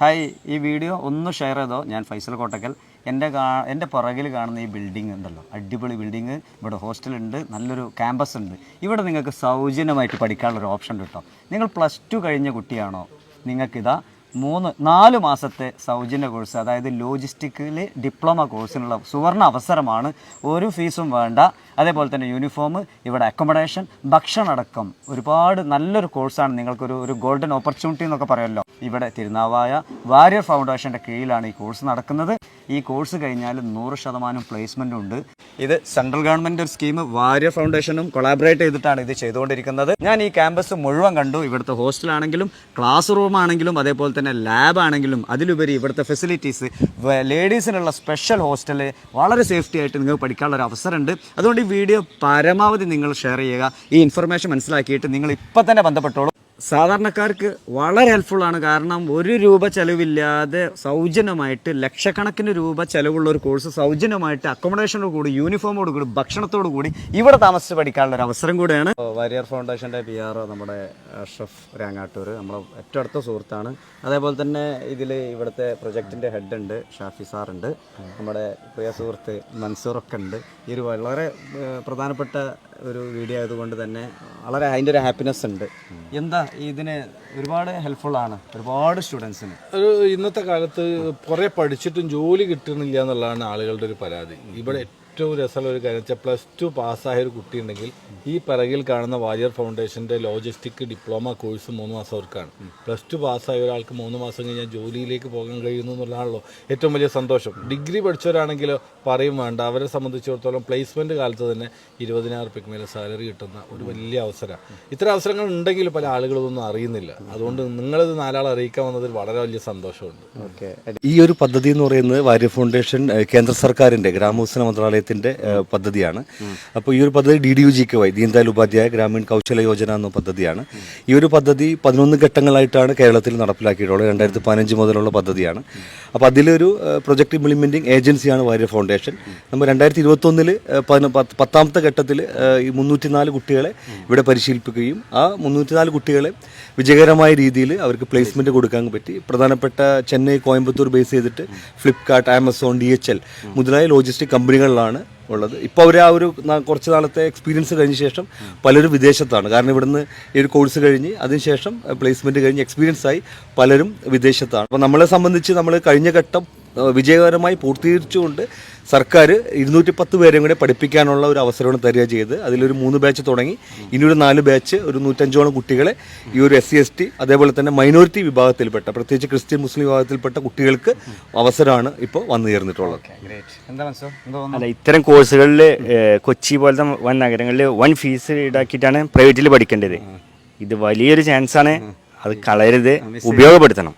Hi, ഈ video ഒന്ന് share ചെയ്തോ. ഞാൻ ഫൈസൽ കോട്ടക്കൽ. എൻ്റെ പുറകിൽ കാണുന്ന ഈ ബിൽഡിംഗ് ഉണ്ടല്ലോ, അടിപൊളി ബിൽഡിംഗ്. ഇവിടെ ഹോസ്റ്റലുണ്ട്, നല്ലൊരു ക്യാമ്പസ് ഉണ്ട്. ഇവിടെ നിങ്ങൾക്ക് സൗജന്യമായിട്ട് പഠിക്കാനുള്ളൊരു ഓപ്ഷൻ ഉണ്ട് കേട്ടോ. നിങ്ങൾ +2 കഴിഞ്ഞ കുട്ടിയാണോ, നിങ്ങൾക്കിതാ 4 മാസത്തെ സൗജന്യ കോഴ്സ്, അതായത് ലോജിസ്റ്റിക്കിൽ ഡിപ്ലോമ കോഴ്സിനുള്ള സുവർണ അവസരമാണ്. ഒരു ഫീസും വേണ്ട. അതേപോലെ തന്നെ യൂണിഫോം, ഇവിടെ അക്കോമഡേഷൻ, ഭക്ഷണം അടക്കം ഒരുപാട് നല്ലൊരു കോഴ്സാണ്. നിങ്ങൾക്കൊരു ഗോൾഡൻ ഓപ്പർച്യൂണിറ്റി എന്നൊക്കെ പറയുമല്ലോ. ഇവിടെ തിരുനാവായ വാരിയർ ഫൗണ്ടേഷൻ്റെ കീഴിലാണ് ഈ കോഴ്സ് നടക്കുന്നത്. ഈ കോഴ്സ് കഴിഞ്ഞാൽ 100% പ്ലേസ്മെൻറ്റും ഉണ്ട്. ഇത് സെൻട്രൽ ഗവൺമെൻറ് ഒരു സ്കീം വാരിയർ ഫൗണ്ടേഷനും കൊളാബറേറ്റ് ചെയ്തിട്ടാണ് ഇത് ചെയ്തുകൊണ്ടിരിക്കുന്നത്. ഞാൻ ഈ ക്യാമ്പസ് മുഴുവൻ കണ്ടു. ഇവിടുത്തെ ഹോസ്റ്റലാണെങ്കിലും ക്ലാസ് റൂം ആണെങ്കിലും അതേപോലെ തന്നെ ലാബ് ആണെങ്കിലും അതിലുപരി ഇവിടുത്തെ ഫെസിലിറ്റീസ്, ലേഡീസിനുള്ള സ്പെഷ്യൽ ഹോസ്റ്റൽ, വളരെ സേഫ്റ്റി ആയിട്ട് നിങ്ങൾക്ക് പഠിക്കാനുള്ള ഒരു അവസരമുണ്ട്. അതുകൊണ്ട് ഈ വീഡിയോ പരമാവധി നിങ്ങൾ ഷെയർ ചെയ്യുക. ഈ ഇൻഫർമേഷൻ മനസ്സിലാക്കിയിട്ട് നിങ്ങൾ ഇപ്പം തന്നെ ബന്ധപ്പെട്ടോളൂ. സാധാരണക്കാർക്ക് വളരെ ഹെൽപ്ഫുള്ളാണ്. കാരണം 1 രൂപ ചിലവില്ലാതെ സൗജന്യമായിട്ട് ലക്ഷക്കണക്കിന് രൂപ ചിലവുള്ള ഒരു കോഴ്സ് സൗജന്യമായിട്ട് അക്കോമഡേഷനോട് കൂടി, യൂണിഫോമോട് കൂടി, ഭക്ഷണത്തോടു കൂടി ഇവിടെ താമസിച്ച് പഠിക്കാനുള്ള ഒരു അവസരം കൂടെയാണ്. വാരിയർ ഫൗണ്ടേഷൻ്റെ PR നമ്മുടെ അഷ്റഫ് രാങ്ങാട്ടൂർ, നമ്മുടെ ഏറ്റവും അടുത്ത സുഹൃത്താണ്. അതേപോലെ തന്നെ ഇവിടുത്തെ പ്രൊജക്റ്റിൻ്റെ ഹെഡ് ഉണ്ട്, ഷാഫി സാറുണ്ട്, നമ്മുടെ പ്രിയ സുഹൃത്ത് മൻസൂറൊക്കെ ഉണ്ട്. ഈ ഒരു വളരെ പ്രധാനപ്പെട്ട ഒരു വീഡിയോ ആയതുകൊണ്ട് തന്നെ വളരെ അതിൻ്റെ ഒരു ഹാപ്പിനെസ് ഉണ്ട്. എന്താ ഇതിന് ഒരുപാട് ഹെൽപ്ഫുള്ളാണ് ഒരുപാട് സ്റ്റുഡൻസിന്. ഇന്നത്തെ കാലത്ത് കുറേ പഠിച്ചിട്ടും ജോലി കിട്ടുന്നില്ല എന്നുള്ളതാണ് ആളുകളുടെ ഒരു പരാതി. ഇവിടെ ഏറ്റവും രസമുള്ള ഒരു കാര്യം വെച്ചാൽ +2 പാസ്സായ ഒരു കുട്ടി ഉണ്ടെങ്കിൽ ഈ പിറകിൽ കാണുന്ന വാരിയർ ഫൗണ്ടേഷൻ്റെ ലോജിസ്റ്റിക് ഡിപ്ലോമ കോഴ്സ് 3 മാസം അവർക്കാണ്. +2 പാസ്സായ ഒരാൾക്ക് 3 മാസം കഴിഞ്ഞാൽ ജോലിയിലേക്ക് പോകാൻ കഴിയുന്നു എന്നുള്ളതാണല്ലോ ഏറ്റവും വലിയ സന്തോഷം. ഡിഗ്രി പഠിച്ചവരാണെങ്കിലോ പറയും വേണ്ട. അവരെ സംബന്ധിച്ചിടത്തോളം പ്ലേസ്മെൻറ്റ് കാലത്ത് തന്നെ 20,000 റുപ്യക്ക് മേലെ സാലറി കിട്ടുന്ന ഒരു വലിയ അവസരമാണ്. ഇത്തരം അവസരങ്ങൾ ഉണ്ടെങ്കിൽ പല ആളുകളൊന്നും അറിയുന്നില്ല. അതുകൊണ്ട് നിങ്ങളിത് 4 ആളെ അറിയിക്കാൻ വന്നതിൽ വളരെ വലിയ സന്തോഷമുണ്ട്. ഓക്കെ, ഈ ഒരു പദ്ധതി എന്ന് പറയുന്നത് വാരിയർ ഫൗണ്ടേഷൻ കേന്ദ്ര സർക്കാരിൻ്റെ ഗ്രാമവികസന മന്ത്രാലയത്തിൻ്റെ പദ്ധതിയാണ്. അപ്പോൾ ഈ ഒരു പദ്ധതി DDU-GKY, ദീൻദയാൽ ഉപാധ്യായ ഗ്രാമീൺ കൗശല യോജന എന്ന പദ്ധതിയാണ്. ഈ ഒരു പദ്ധതി 11 ഘട്ടങ്ങളായിട്ടാണ് കേരളത്തിൽ നടപ്പിലാക്കിയിട്ടുള്ളത്. 2015 മുതലുള്ള പദ്ധതിയാണ്. അപ്പോൾ അതിലൊരു പ്രൊജക്ട് ഇംപ്ലിമെൻറ്റിംഗ് ഏജൻസിയാണ് വാരിയർ ഫൗണ്ടേഷൻ. നമ്മൾ 2021 10ാമത്തെ ഘട്ടത്തിൽ ഈ 304 കുട്ടികളെ ഇവിടെ പരിശീലിപ്പിക്കുകയും ആ 304 കുട്ടികളെ വിജയകരമായ രീതിയിൽ അവർക്ക് പ്ലേസ്മെൻറ്റ് കൊടുക്കാൻ പറ്റി. പ്രധാനപ്പെട്ട ചെന്നൈ, കോയമ്പത്തൂർ ബേസ് ചെയ്തിട്ട് ഫ്ലിപ്കാർട്ട്, ആമസോൺ, DHL മുതലായ ലോജിസ്റ്റിക് കമ്പനികളിലാണ് ഉള്ളത്. ഇപ്പോൾ അവർ ആ ഒരു കുറച്ച് നാളത്തെ എക്സ്പീരിയൻസ് കഴിഞ്ഞ ശേഷം പലരും വിദേശത്താണ്. കാരണം ഇവിടുന്ന് ഈ ഒരു കോഴ്സ് കഴിഞ്ഞ് അതിനുശേഷം പ്ലേസ്മെൻറ്റ് കഴിഞ്ഞ് എക്സ്പീരിയൻസ് ആയി പലരും വിദേശത്താണ്. അപ്പോൾ നമ്മളെ സംബന്ധിച്ച് നമ്മൾ കഴിഞ്ഞ ഘട്ടം വിജയകരമായി പൂർത്തീകരിച്ചുകൊണ്ട് സർക്കാർ 210 പേരെയും കൂടെ പഠിപ്പിക്കാനുള്ള ഒരു അവസരമാണ് തരിക ചെയ്ത്. അതിലൊരു 3 ബാച്ച് തുടങ്ങി. ഇനിയൊരു 4 ബാച്ച്, ഒരു 105ഓളം കുട്ടികളെ ഈ ഒരു SC ST അതേപോലെ തന്നെ മൈനോറിറ്റി വിഭാഗത്തിൽപ്പെട്ട, പ്രത്യേകിച്ച് ക്രിസ്ത്യൻ മുസ്ലിം വിഭാഗത്തിൽപ്പെട്ട കുട്ടികൾക്ക് അവസരമാണ് ഇപ്പോൾ വന്നു ചേർന്നിട്ടുള്ളത്. അല്ല, ഇത്തരം കോഴ്സുകളിൽ കൊച്ചി പോലത്തെ വൻ നഗരങ്ങളിൽ വൻ ഫീസ് ഈടാക്കിയിട്ടാണ് പ്രൈവറ്റിൽ പഠിക്കേണ്ടത്. ഇത് വലിയൊരു ചാൻസാണ്, അത് കളയരുത്, ഉപയോഗപ്പെടുത്തണം.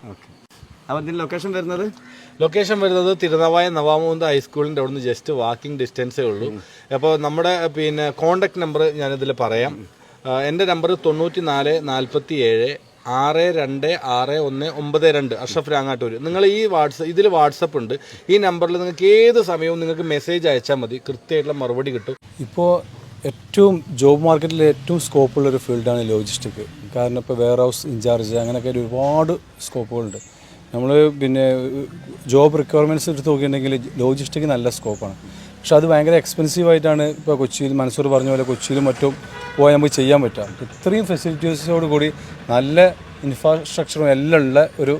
ലൊക്കേഷൻ വരുന്നത് തിരുനാവായ നവാമുകുന്ദ ഹൈസ്കൂളിൻ്റെ അവിടുന്ന് ജസ്റ്റ് വാക്കിംഗ് ഡിസ്റ്റൻസേ ഉള്ളൂ. അപ്പോൾ നമ്മുടെ കോണ്ടാക്ട് നമ്പർ ഞാനിതിൽ പറയാം. എൻ്റെ നമ്പർ 94 47 626192, അഷ്റഫ് രാങ്ങാട്ടൂർ. നിങ്ങൾ ഈ ഇതിൽ വാട്സപ്പ് ഉണ്ട്. ഈ നമ്പറിൽ നിങ്ങൾക്ക് ഏത് സമയവും നിങ്ങൾക്ക് മെസ്സേജ് അയച്ചാൽ മതി, കൃത്യമായിട്ടുള്ള മറുപടി കിട്ടും. ഇപ്പോൾ ഏറ്റവും ജോബ് മാർക്കറ്റിൽ ഏറ്റവും സ്കോപ്പുള്ളൊരു ഫീൽഡാണ് ലോജിസ്റ്റിക്. കാരണം ഇപ്പോൾ വെയർ ഹൗസ് ഇൻചാർജ് അങ്ങനെയൊക്കെ ഒരുപാട് സ്കോപ്പുകളുണ്ട്. നമ്മൾ ജോബ് റിക്വയർമെൻറ്റ്സ് എടുത്ത് നോക്കിയിട്ടുണ്ടെങ്കിൽ ലോജിസ്റ്റിക് നല്ല സ്കോപ്പാണ്. പക്ഷെ അത് ഭയങ്കര എക്സ്പെൻസീവായിട്ടാണ്. ഇപ്പോൾ കൊച്ചിയിൽ മൻസൂർ പറഞ്ഞ പോലെ കൊച്ചിയിലും മറ്റും പോയാൽ നമുക്ക് ചെയ്യാൻ പറ്റുക. ഇത്രയും ഫെസിലിറ്റീസോട് കൂടി നല്ല ഇൻഫ്രാസ്ട്രക്ചറും എല്ലാം ഉള്ള ഒരു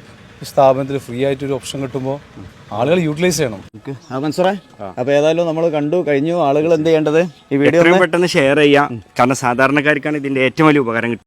സ്ഥാപനത്തിൽ ഫ്രീ ആയിട്ടൊരു ഓപ്ഷൻ കിട്ടുമ്പോൾ ആളുകൾ യൂട്ടിലൈസ് ചെയ്യണം. മൻസൂറേ, അപ്പോൾ ഏതായാലും നമ്മൾ കണ്ടു കഴിഞ്ഞു. ആളുകൾ എന്ത് ചെയ്യേണ്ടത്? ഈ വീഡിയോ പെട്ടെന്ന് ഷെയർ ചെയ്യാം. കാരണം സാധാരണക്കാർക്കാണ് ഇതിൻ്റെ ഏറ്റവും വലിയ ഉപകാരം കിട്ടുന്നത്.